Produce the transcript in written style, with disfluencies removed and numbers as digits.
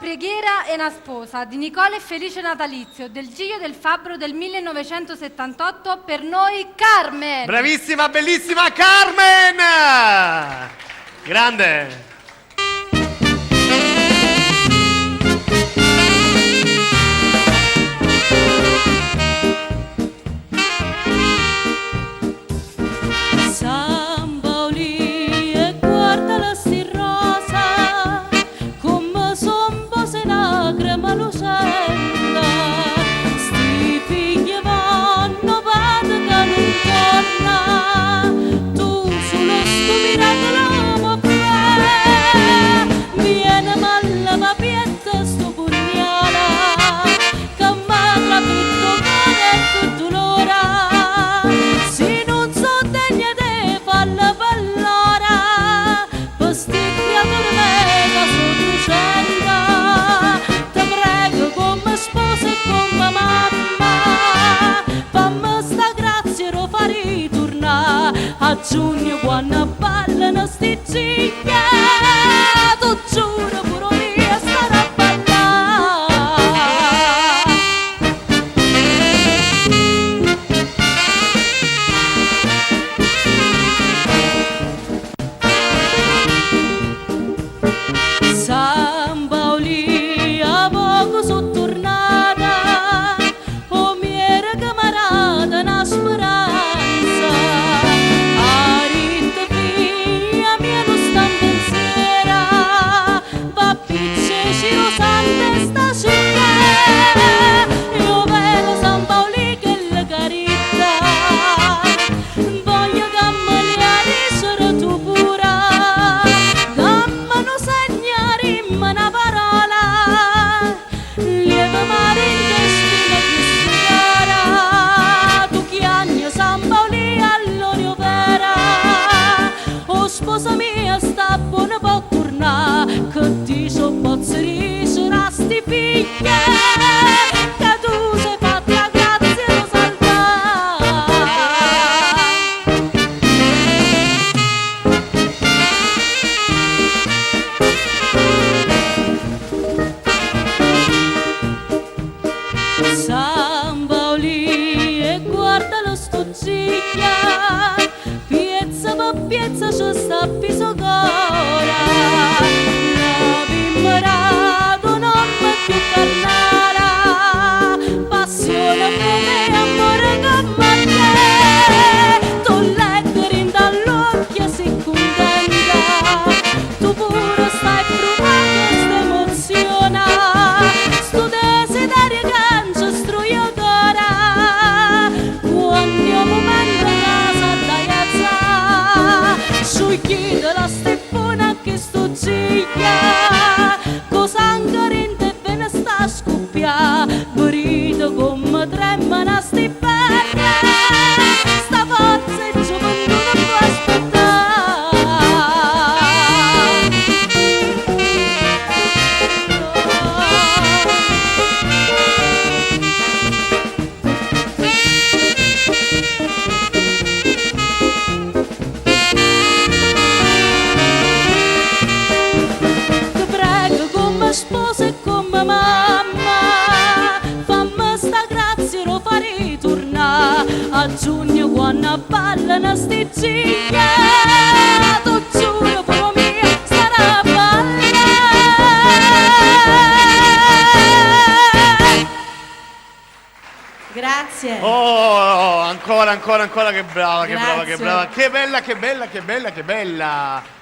preghiera e una sposa di Nicola e Felice Natalizio del Giglio del Fabbro del 1978 per noi Carmen. Bravissima, bellissima Carmen! Grande! A giugno quando ballano sti ciglia, tu giuro pure mia starà a ballare. San Paoli a poco sono tornata, o mi era camarata una speranza. Sposa mia sta buona può tornare, che ti so pozzeri sono sti figlie, che tu sei fatta grazie lo salva. San Paoli e guarda lo stuzziglia, piezza ci sta piso cora, la bimberato non è più carnara, passione come amore come te, tu leggeri dall'occhio si contenta, tu pure stai provando sta emozione, sto desiderio che ci struio ancora, quando è un momento casa dai sui chiede la stepona che sto ciglia, cosa ancora in te ve ne sta a scoppia, burrito come tremano sti perre, sta forza e gioventù non può sposa e come mamma, fammi sta grazia lo farei tornare a giugno quando ballano sti ciglia, tu giuro pure mia sarà a ballare. Grazie. Oh, ancora, che brava, che Grazie. brava, che brava, che bella, che bella, che bella, che bella.